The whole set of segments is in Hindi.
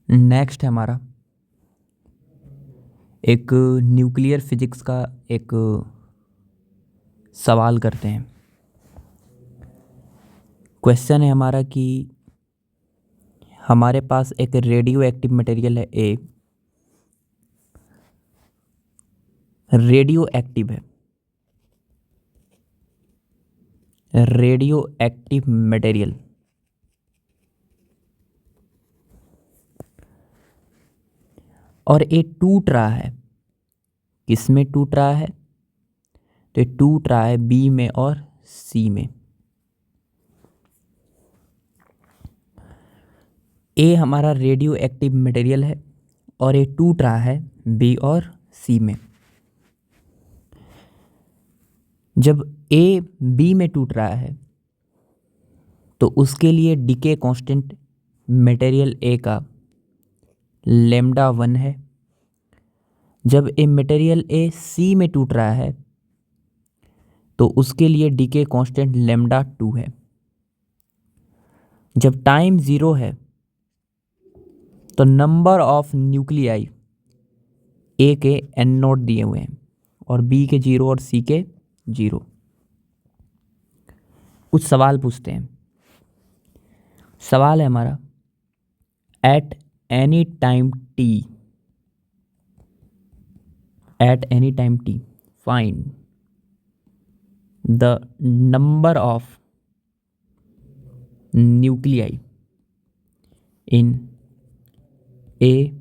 नेक्स्ट है हमारा एक न्यूक्लियर फिजिक्स का एक सवाल करते हैं। क्वेश्चन है हमारा कि हमारे पास एक रेडियो एक्टिव मटेरियल है ए, रेडियो एक्टिव है, रेडियो एक्टिव मटेरियल और ये टूट रहा है। किस में टूट रहा है? तो ये टूट रहा है बी में और सी में। ए हमारा रेडियो एक्टिव मटेरियल है और ये टूट रहा है बी और सी में। जब ए बी में टूट रहा है तो उसके लिए डीके कांस्टेंट मटेरियल ए का लैम्डा 1 है। जब ए मटेरियल ए सी में टूट रहा है तो उसके लिए डीके कांस्टेंट लैम्डा 2 है। जब टाइम 0 है तो नंबर ऑफ न्यूक्लियाई ए के एन नोट दिए हुए हैं और बी के 0 और सी के 0। कुछ सवाल पूछते हैं। सवाल है हमारा, at any time T find the number of nuclei in A,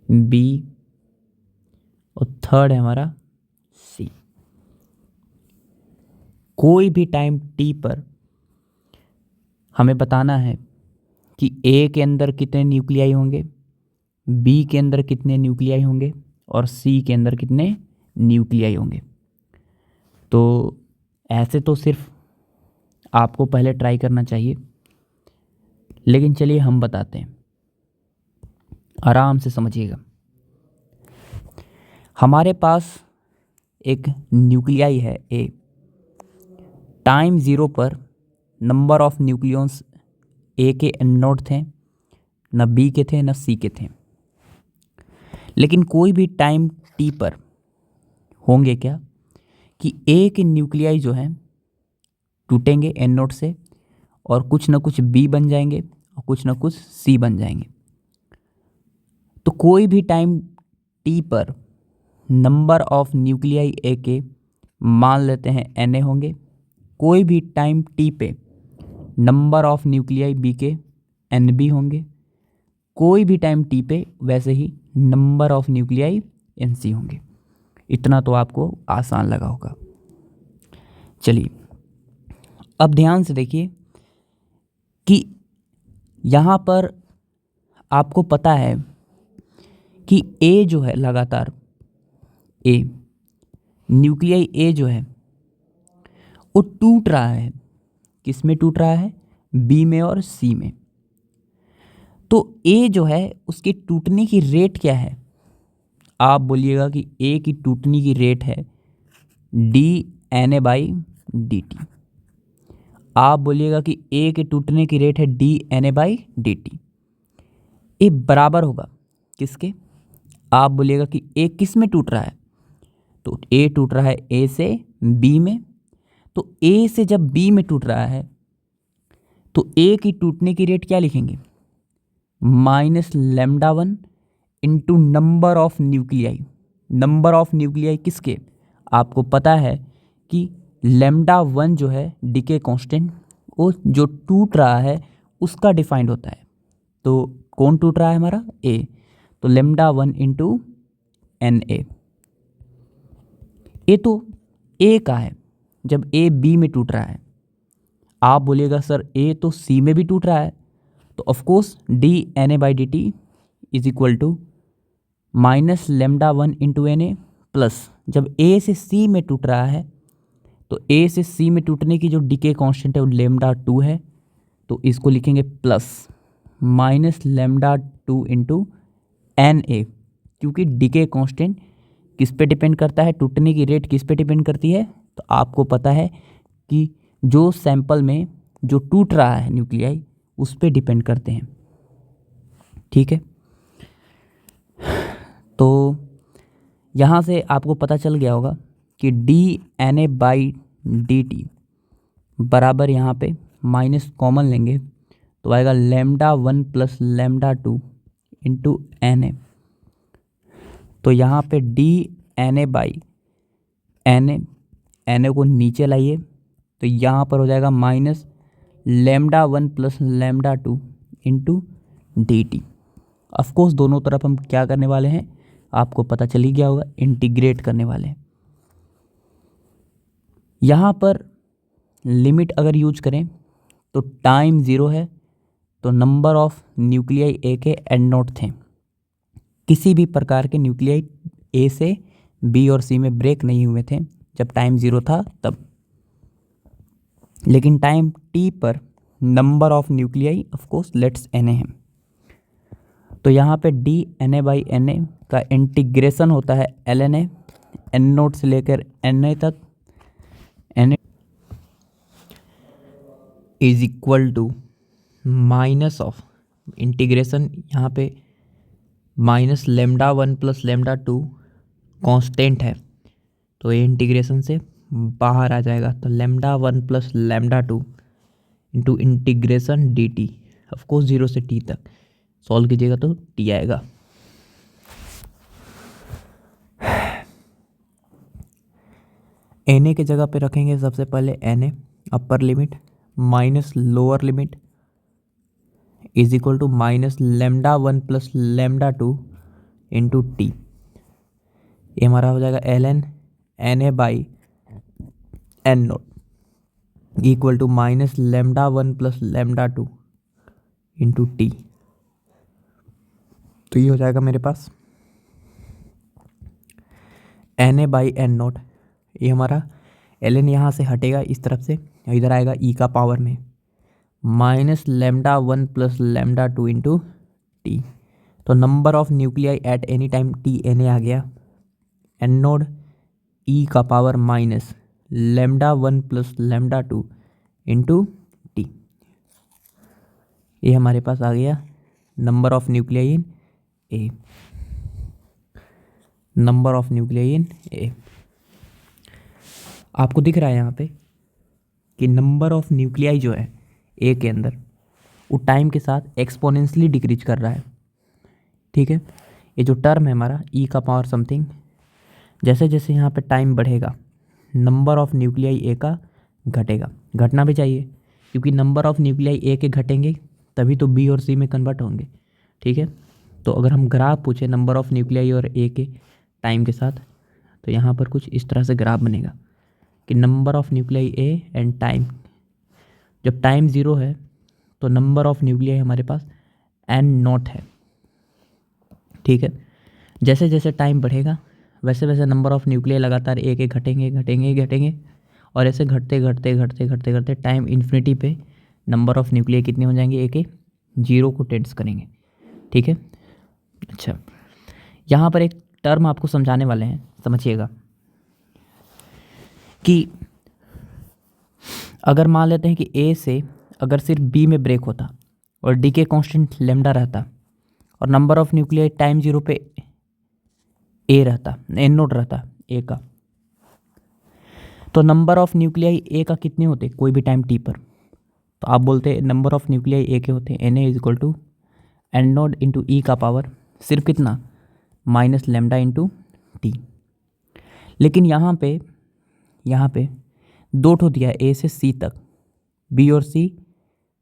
B और थर्ड है हमारा सी। कोई भी टाइम टी पर हमें बताना है कि ए के अंदर कितने न्यूक्लियाई होंगे, बी के अंदर कितने न्यूक्लियाई होंगे और सी के अंदर कितने न्यूक्लियाई होंगे। तो ऐसे तो सिर्फ आपको पहले ट्राई करना चाहिए, लेकिन चलिए हम बताते हैं, आराम से समझिएगा। हमारे पास एक न्यूक्लियाई है ए। टाइम 0 पर नंबर ऑफ न्यूक्लियॉन्स ए के एन नोट थे, न बी के थे न सी के थे। लेकिन कोई भी टाइम टी पर होंगे क्या कि ए के न्यूक्लियाई जो हैं टूटेंगे एन नोट से और कुछ न कुछ बी बन जाएंगे और कुछ न कुछ सी बन जाएंगे। तो कोई भी टाइम टी पर नंबर ऑफ न्यूक्लियाई ए के मान लेते हैं एन ए होंगे। कोई भी टाइम टी पे नंबर ऑफ न्यूक्लियाई बी के एन बी होंगे। कोई भी टाइम टी पे वैसे ही number of nuclei n c होंगे। इतना तो आपको आसान लगा होगा। चलिए अब ध्यान से देखिए कि यहाँ पर आपको पता है कि ए जो है लगातार ए न्यूक्लियाई ए जो है वो टूट रहा है। किस में टूट रहा है? बी में और सी में। तो ए जो है उसकी टूटने की रेट क्या है? आप बोलिएगा कि ए की टूटने की रेट है d N A by D t. आप बोलिएगा कि ए के टूटने की रेट है d N A by D t. A बराबर होगा किसके? आप बोलिएगा कि ए किस में टूट रहा है? तो ए टूट रहा है ए से बी में। तो ए से जब बी में टूट रहा है तो ए की टूटने की रेट क्या लिखेंगे? Minus lambda 1 into number of nuclei. Number of nuclei किसके? आपको पता है कि लैम्डा 1 जो है डीके कांस्टेंट वो जो टूट रहा है उसका डिफाइंड होता है। तो कौन टूट रहा है हमारा? ए। तो लैम्डा 1 इंटू एन ए। ये तो ए का है जब ए बी में टूट रहा है। आप बोलिएगा सर ए तो सी में भी टूट रहा है। तो of course D N A by D T is equal to minus lambda 1 into N A plus जब ए से सी में टूट रहा है तो ए से सी में टूटने की जो डीके कांस्टेंट है वो लैम्डा 2 है। तो इसको लिखेंगे plus minus lambda 2 into N A, क्योंकि डीके कांस्टेंट किस पे डिपेंड करता है? टूटने की रेट किस पे डिपेंड करती है? तो आपको पता है कि जो सैंपल में जो टूट रहा है न्यूक्लियाई उस पे डिपेंड करते हैं। ठीक है, तो यहाँ से आपको पता चल गया होगा कि dNA/dt बराबर यहाँ पे माइनस कॉमन लेंगे तो आएगा λ1 + λ2 इंटू Na। तो यहाँ पे dNA/Na को नीचे लाइए तो यहाँ पर हो जाएगा माइनस λ1 + λ2 इंटू dt। ऑफकोर्स दोनों तरफ हम क्या करने वाले हैं, आपको पता चल ही गया होगा, इंटीग्रेट करने वाले हैं। यहाँ पर लिमिट अगर यूज करें तो टाइम 0 है तो नंबर ऑफ न्यूक्लियाई ए के एंड नोट थे। किसी भी प्रकार के न्यूक्लियाई ए से बी और सी में ब्रेक नहीं हुए थे जब टाइम 0 था तब। लेकिन टाइम टी पर number of nuclei of course let's Na है। तो यहाँ पे dNA/Na का इंटीग्रेशन होता है lNA एन नोट से लेकर Na तक, Na is equal to minus of integration, यहाँ पे माइनस λ1 + λ2 कांस्टेंट है तो ये इंटीग्रेशन से बाहर आ जाएगा। तो λ1 + λ2 इंटू इंटीग्रेशन dt, ऑफकोर्स 0 से t तक सॉल्व कीजिएगा तो t आएगा। Na की जगह पे रखेंगे सबसे पहले Na upper limit minus lower limit is equal to minus λ1 + λ2 into t. ये हमारा हो जाएगा ln Na/n0 equal to minus λ1 + λ2 into t. तो ये हो जाएगा मेरे पास Na/n0। ये हमारा ln यहाँ से हटेगा इस तरफ से, इधर आएगा e का पावर में माइनस λ1 + λ2 इंटू टी। तो number of nuclei at any time Na आ गया, एन नोड e का पावर माइनस λ1 + λ2 इंटू टी। ये हमारे पास आ गया number of nuclei in a, number of nuclei in a. आपको दिख रहा है यहाँ पे कि नंबर ऑफ न्यूक्लियाई जो है ए के अंदर वो टाइम के साथ एक्सपोनेंशियली डिक्रीज कर रहा है। ठीक है, ये जो टर्म है हमारा e का पावर समथिंग, जैसे जैसे यहाँ पे टाइम बढ़ेगा नंबर ऑफ न्यूक्लियाई ए का घटेगा, घटना भी चाहिए क्योंकि नंबर ऑफ न्यूक्लियाई ए के घटेंगे तभी तो बी और सी में कन्वर्ट होंगे। ठीक है, तो अगर हम ग्राफ पूछे नंबर ऑफ न्यूक्लियाई और ए के टाइम के साथ तो यहाँ पर कुछ इस तरह से ग्राफ बनेगा कि number of nuclei A and time. जब टाइम 0 है तो नंबर ऑफ न्यूक्लियाई हमारे पास n0 है। ठीक है, जैसे जैसे टाइम बढ़ेगा वैसे वैसे नंबर ऑफ न्यूक्लियाई लगातार ए के घटेंगे घटेंगे घटेंगे और ऐसे घटते घटते घटते घटते घटते टाइम इन्फिनिटी पे नंबर ऑफ न्यूक्लियाई कितने हो जाएंगे, ए के 0 को टेंड्स करेंगे। ठीक है, अच्छा यहाँ पर एक टर्म आपको समझाने वाले हैं, समझिएगा कि अगर मान लेते हैं कि ए से अगर सिर्फ बी में ब्रेक होता और डी के कॉन्स्टेंट लेमडा रहता और नंबर ऑफ न्यूक्लियाई टाइम 0 पे ए रहता, एन नोट रहता ए का, तो नंबर ऑफ न्यूक्लियाई ए का कितने होते कोई भी टाइम टी पर, तो आप बोलते हैं नंबर ऑफ न्यूक्लियाई ए के होते हैं Na is equal to n naught into e का पावर सिर्फ कितना माइनस लेमडा इंटू टी। लेकिन यहाँ पे दो ठो दिया है ए से सी तक, बी और सी,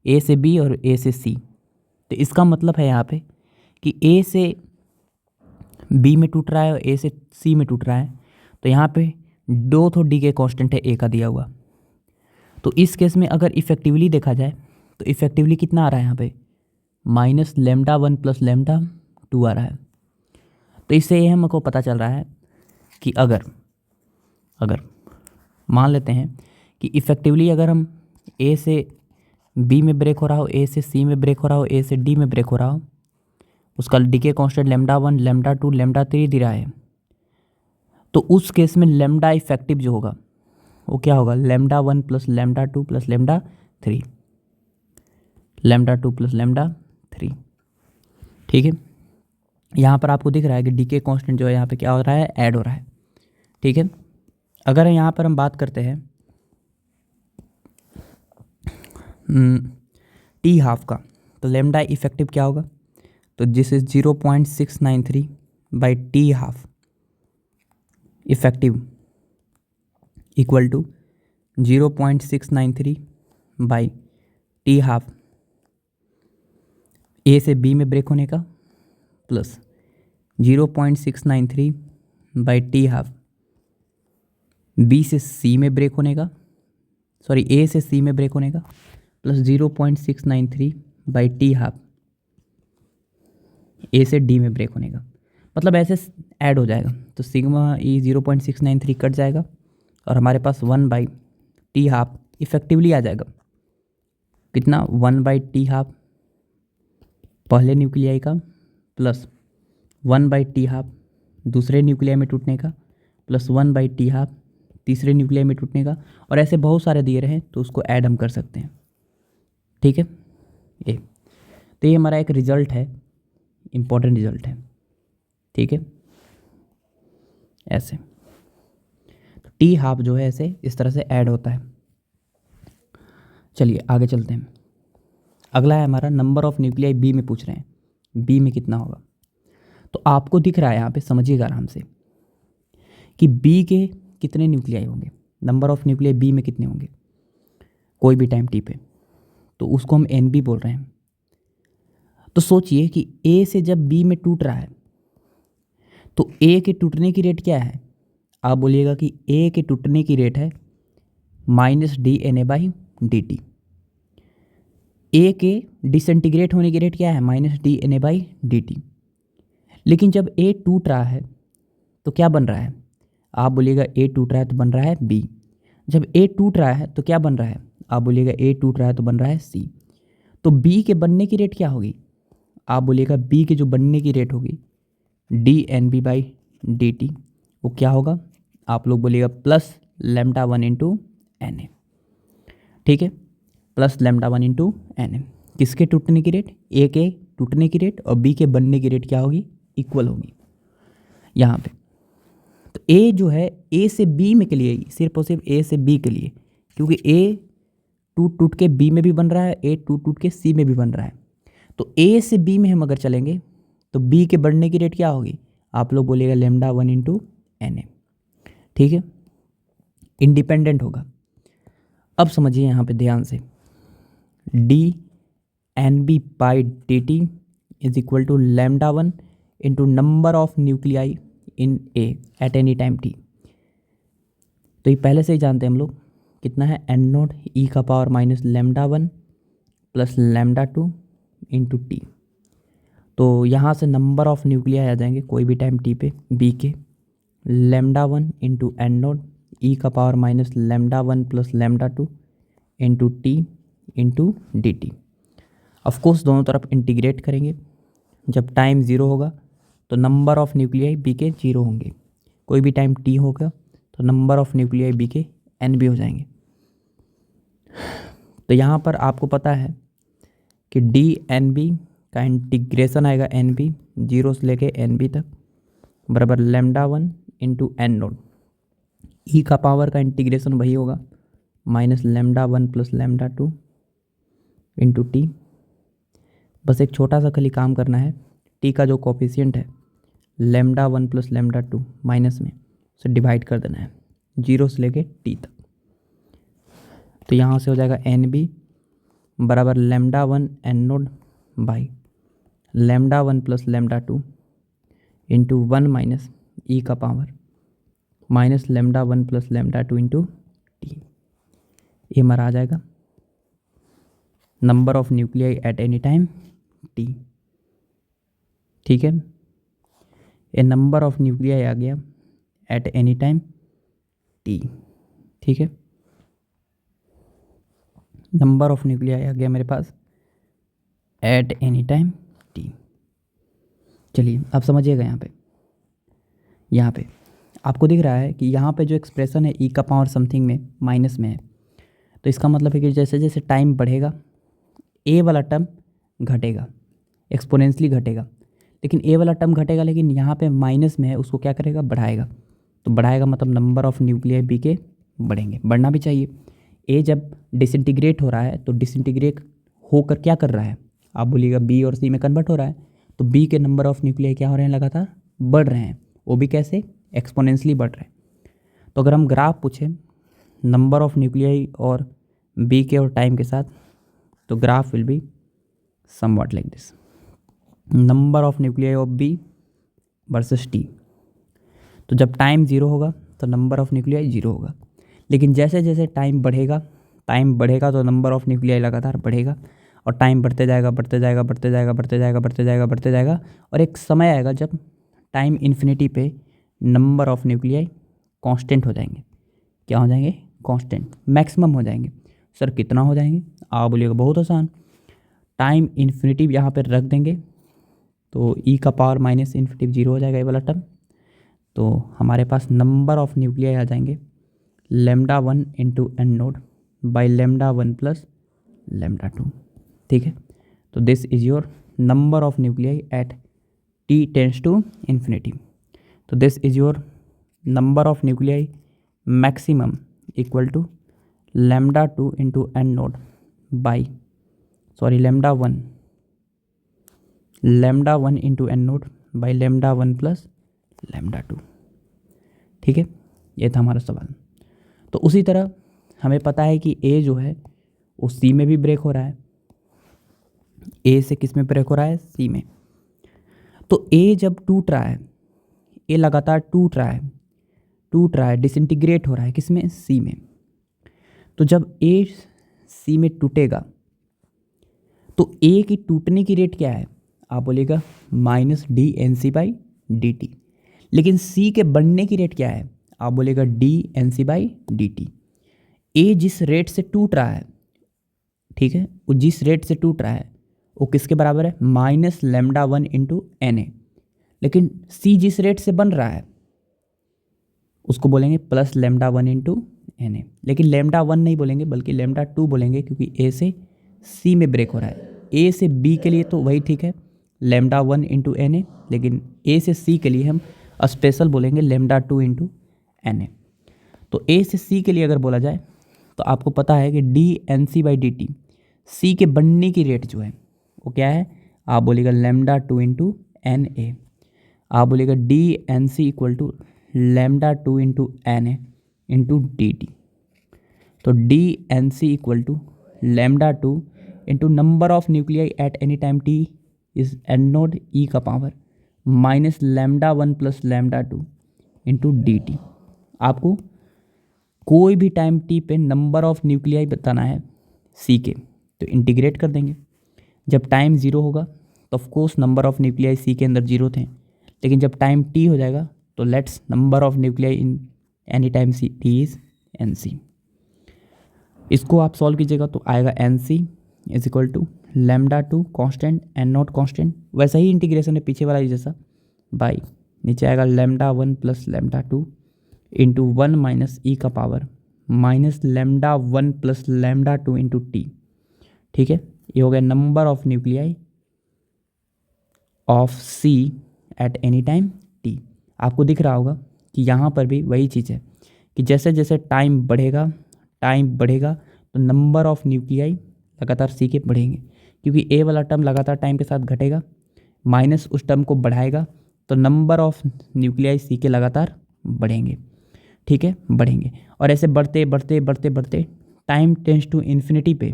ए से बी और ए से सी। तो इसका मतलब है यहाँ पे कि ए से बी में टूट रहा है और ए से सी में टूट रहा है, तो यहाँ पे दो ठो डी के कांस्टेंट है ए का दिया हुआ। तो इस केस में अगर इफेक्टिवली देखा जाए तो इफेक्टिवली कितना आ रहा है यहाँ पे माइनस λ1 + λ2 आ रहा है। तो इससे ये हमको पता चल रहा है कि अगर मान लेते हैं कि इफ़ेक्टिवली अगर हम ए से बी में ब्रेक हो रहा हो, ए से सी में ब्रेक हो रहा हो, ए से डी में ब्रेक हो रहा हो, उसका डीके कांस्टेंट λ1 λ2 λ3 दे रहा है, तो उस केस में लेमडा इफेक्टिव जो होगा वो क्या होगा λ1 + λ2 + λ3, λ2 + λ3। ठीक है, यहाँ पर आपको दिख रहा है कि डीके कांस्टेंट जो है यहाँ पे क्या हो रहा है, ऐड हो रहा है। ठीक है, अगर यहाँ पर हम बात करते हैं टी हाफ का, तो लेमडा इफेक्टिव क्या होगा, तो this is 0.693 by t half effective equal to 0.693 by t half a से बी में ब्रेक होने का plus 0.693 by t half b से सी में ब्रेक होने का, सॉरी ए से सी में ब्रेक होने का plus 0.693 by t half a से डी में ब्रेक होने का, मतलब ऐसे ऐड हो जाएगा। तो सिग्मा ई 0.693 कट जाएगा और हमारे पास 1 बाई टी हाफ इफेक्टिवली आ जाएगा। कितना, 1 बाई टी हाफ पहले न्यूक्लियाई का प्लस 1 बाई टी हाफ दूसरे न्यूक्लियाई में टूटने का प्लस 1 बाई टी हाफ तीसरे न्यूक्लियाई में टूटने का, और ऐसे बहुत सारे दिए रहे तो उसको ऐड हम कर सकते हैं। ठीक है, ये तो ये हमारा एक रिजल्ट है, इम्पोर्टेंट रिजल्ट है। ठीक है, ऐसे तो टी हाफ जो है ऐसे इस तरह से ऐड होता है। चलिए आगे चलते हैं। अगला है हमारा नंबर ऑफ न्यूक्लियाई बी में पूछ रहे हैं, बी में कितना होगा। तो आपको दिख रहा है यहाँ पे, समझिएगा आराम से कि बी के कितने न्यूक्लियाई होंगे, नंबर ऑफ न्यूक्लियाई बी में कितने होंगे कोई भी टाइम टी पे, तो उसको हम एन बी बोल रहे हैं। तो सोचिए कि ए से जब बी में टूट रहा है तो ए के टूटने की रेट क्या है, आप बोलिएगा कि ए के टूटने की रेट है minus D N A by D t. A के डिसइंटीग्रेट होने की रेट क्या है, minus D N A by D T. लेकिन जब ए टूट रहा है तो क्या बन रहा है, आप बोलिएगा ए टूट रहा है तो बन रहा है बी। जब ए टूट रहा है तो क्या बन रहा है, आप बोलिएगा ए टूट रहा है तो बन रहा है सी। तो बी के बनने की रेट क्या होगी, आप बोलिएगा बी के जो बनने की रेट होगी D N B by D T, वो क्या होगा, आप लोग बोलिएगा plus lambda 1 into N A. ठीक है, plus lambda 1 into N A. किसके टूटने की रेट, ए के टूटने की रेट और बी के बनने की रेट क्या होगी, इक्वल होगी यहाँ पे। तो ए जो है ए से बी में के लिए, सिर्फ और सिर्फ ए से बी के लिए, क्योंकि ए टूट टूट के बी में भी बन रहा है, ए टूट टूट के सी में भी बन रहा है। तो ए से बी में हम अगर चलेंगे तो बी के बढ़ने की रेट क्या होगी, आप लोग बोलिएगा लेमडा 1 इंटू एन ए। ठीक है, इंडिपेंडेंट होगा। अब समझिए यहाँ पे ध्यान से, D N B by D T is equal to lambda 1 into number of nuclei in A at any time T. तो ये पहले से ही जानते हैं हम लोग, कितना है, एन नोट ई का power minus lambda 1 plus lambda 2 into t. तो यहाँ से नंबर ऑफ न्यूक्लियाई आ जाएंगे कोई भी टाइम टी पे बी के, लेमडा 1 इंटू एन नोट ई का power minus lambda 1 plus lambda 2 into T into d T. Of course दोनों तरफ इंटीग्रेट करेंगे। जब टाइम ज़ीरो होगा तो नंबर ऑफ न्यूक्लियाई बी के जीरो होंगे, कोई भी टाइम टी होगा तो नंबर ऑफ न्यूक्लियाई बी के एन बी हो जाएंगे। तो यहाँ पर आपको पता है कि डी एन बी का इंटीग्रेशन आएगा एन बी, जीरो से लेके एन बी तक, बराबर लेमडा 1 इंटू एन नोट। ई का पावर का इंटीग्रेशन वही होगा minus lambda 1 plus lambda 2 into T. बस एक छोटा सा खाली काम करना है, टी का जो कोफिशिएंट है लेमडा 1 प्लस लेमडा 2 माइनस में उसे डिवाइड कर देना है जीरो से लेके टी तक। तो यहाँ से हो जाएगा एन बी बराबर lambda 1 n naught by lambda 1 plus lambda 2 into 1 minus e का power minus lambda 1 plus lambda 2 into t. ये हमारा आ जाएगा number of nuclei at any time t. ठीक है, ये नंबर ऑफ न्यूक्लियाई आ गया एट एनी टाइम टी। ठीक है, नंबर ऑफ न्यूक्लियाई आ गया मेरे पास एट एनी टाइम टी। चलिए अब समझिएगा, यहाँ पे आपको दिख रहा है कि यहाँ पे जो एक्सप्रेशन है ई का पावर समथिंग में माइनस में है, तो इसका मतलब है कि जैसे जैसे टाइम बढ़ेगा ए वाला टर्म घटेगा, एक्सपोनेंशियली घटेगा। लेकिन ए वाला टर्म घटेगा, लेकिन यहाँ पे माइनस में है, उसको क्या करेगा, बढ़ाएगा। तो बढ़ाएगा मतलब नंबर ऑफ न्यूक्लियाई बी के बढ़ेंगे, बढ़ना भी चाहिए। ए जब डिसइंटीग्रेट हो रहा है तो डिसइंटीग्रेट होकर क्या कर रहा है, आप बोलिएगा बी और सी में कन्वर्ट हो रहा है, तो बी के नंबर ऑफ न्यूक्लियाई क्या हो रहे हैं, लगातार बढ़ रहे हैं, वो भी कैसे, एक्सपोनेंशियली बढ़ रहे हैं। तो अगर हम ग्राफ पूछें नंबर ऑफ न्यूक्लियाई और बी के और टाइम के साथ, तो graph will be somewhat like this, number of nuclei of B versus T. तो जब टाइम 0 होगा तो नंबर ऑफ न्यूक्लियाई 0 होगा, लेकिन जैसे जैसे टाइम बढ़ेगा तो नंबर ऑफ न्यूक्लियाई लगातार बढ़ेगा, और टाइम बढ़ते जाएगा बढ़ते जाएगा बढ़ते जाएगा बढ़ते जाएगा बढ़ते जाएगा बढ़ते जाएगा, और एक समय आएगा जब टाइम इन्फिनिटी पे नंबर ऑफ न्यूक्लियाई कांस्टेंट हो जाएंगे। क्या हो जाएंगे, कांस्टेंट, मैक्सिमम हो जाएंगे। सर कितना हो जाएंगे, आप बोलिएगा बहुत आसान, टाइम इन्फिनिटी यहाँ पर रख देंगे तो ई का पावर माइनस इन्फिनिटी 0 हो जाएगा ये वाला टर्म। तो हमारे पास नंबर ऑफ न्यूक्लियाई आ जाएंगे λ1 into n naught by λ1 plus λ2। ठीक है, तो this is your number of nuclei at t tends to infinity. तो this is your number of nuclei maximum equal to λ2 into n naught by λ1 into n naught by λ1 plus λ2। ठीक है, ये था हमारा सवाल। तो उसी तरह हमें पता है कि ए जो है वो सी में भी ब्रेक हो रहा है, ए से किस में ब्रेक हो रहा है, सी में। तो ए जब टूट रहा है, ए लगातार टूट रहा है, डिसइंटीग्रेट हो रहा है, किस में, सी में। तो जब ए सी में टूटेगा तो ए की टूटने की रेट क्या है, आप बोलिएगा minus D N C by D T. लेकिन सी के बढ़ने की रेट क्या है, आप बोलेगा d N C by D t. A जिस रेट से टूट रहा है, ठीक है, वो जिस रेट से टूट रहा है वो किसके बराबर है, माइनस λ1 इंटू एन ए। लेकिन सी जिस रेट से बन रहा है उसको बोलेंगे प्लस λ1 इंटू एन ए। लेकिन λ1 नहीं बोलेंगे बल्कि λ2 बोलेंगे, क्योंकि ए से सी में ब्रेक हो रहा है। ए से बी के लिए तो वही ठीक है λ1 इंटू एन ए, लेकिन ए से सी के लिए हम स्पेशल बोलेंगे λ2 इंटू एन ए। तो ए से सी के लिए अगर बोला जाए तो आपको पता है कि D N C by D T, C के बनने की रेट जो है वो क्या है, आप बोलिएगा λ2 इंटू एन ए। आप बोलिएगा d N c equal to λ2 into N a into d t. तो d N c equal to λ2 into number of nuclei at any time t is n naught e का power minus λ1 plus λ2 into d t. आपको कोई भी टाइम टी पे नंबर ऑफ न्यूक्लियाई बताना है सी के, तो इंटीग्रेट कर देंगे। जब टाइम 0 होगा तो of course number of nuclei C के अंदर 0 थे, लेकिन जब टाइम टी हो जाएगा तो let's number of nuclei in any time c t is n c. इसको आप सॉल्व कीजिएगा तो आएगा n c is equal to λ2 constant n naught constant, वैसा ही इंटीग्रेशन है पीछे वाला जैसा, बाई नीचे आएगा λ1 प्लस λ2 इंटू 1 माइनस ई का power minus λ1 plus λ2 into t. ठीक है, ये हो गया number of nuclei of c at any time t. आपको दिख रहा होगा कि यहाँ पर भी वही चीज़ है कि जैसे जैसे टाइम बढ़ेगा तो नंबर ऑफ न्यूक्लियाई लगातार सी के बढ़ेंगे, क्योंकि ए वाला टर्म लगातार टाइम के साथ घटेगा, माइनस उस टर्म को बढ़ाएगा, तो नंबर ऑफ न्यूक्लियाई सी के लगातार बढ़ेंगे। ठीक है, बढ़ेंगे, और ऐसे बढ़ते बढ़ते बढ़ते बढ़ते टाइम टेंड्स टू इन्फिनिटी पे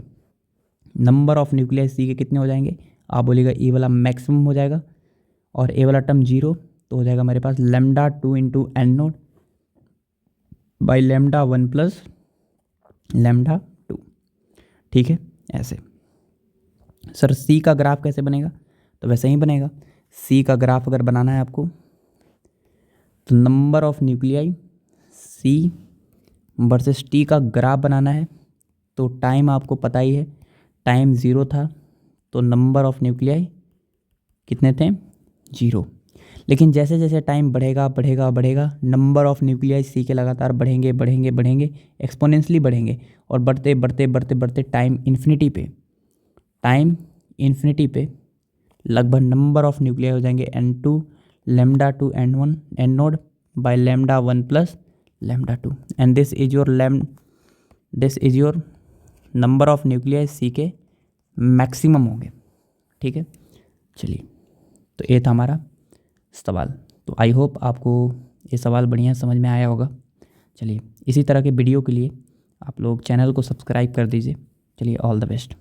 नंबर ऑफ न्यूक्लियाई सी के कितने हो जाएंगे, आप बोलिएगा ए वाला मैक्सिमम हो जाएगा और ए वाला टर्म 0, तो हो जाएगा हमारे पास λ2 into n naught by λ1 plus λ2। ठीक है, ऐसे। सर सी का ग्राफ कैसे बनेगा, तो वैसे ही बनेगा। सी का ग्राफ अगर बनाना है आपको तो number of nuclei C versus T का ग्राफ बनाना है, तो टाइम आपको पता ही है, टाइम 0 था तो नंबर ऑफ न्यूक्लियाई कितने थे, 0। लेकिन जैसे जैसे टाइम बढ़ेगा नंबर ऑफ न्यूक्लियाई सी के लगातार बढ़ेंगे एक्सपोनेंशियली बढ़ेंगे, और बढ़ते टाइम इन्फिनिटी पे लगभग नंबर ऑफ न्यूक्लियाई हो जाएंगे n2 lambda 2 n1 n naught by lambda 1 plus lambda 2 and this is your number of nuclei C के मैक्सिमम होंगे। ठीक है, चलिए, तो ये था हमारा सवाल। तो आई होप आपको ये सवाल बढ़िया समझ में आया होगा। चलिए, इसी तरह के वीडियो के लिए आप लोग चैनल को सब्सक्राइब कर दीजिए। चलिए, ऑल द बेस्ट।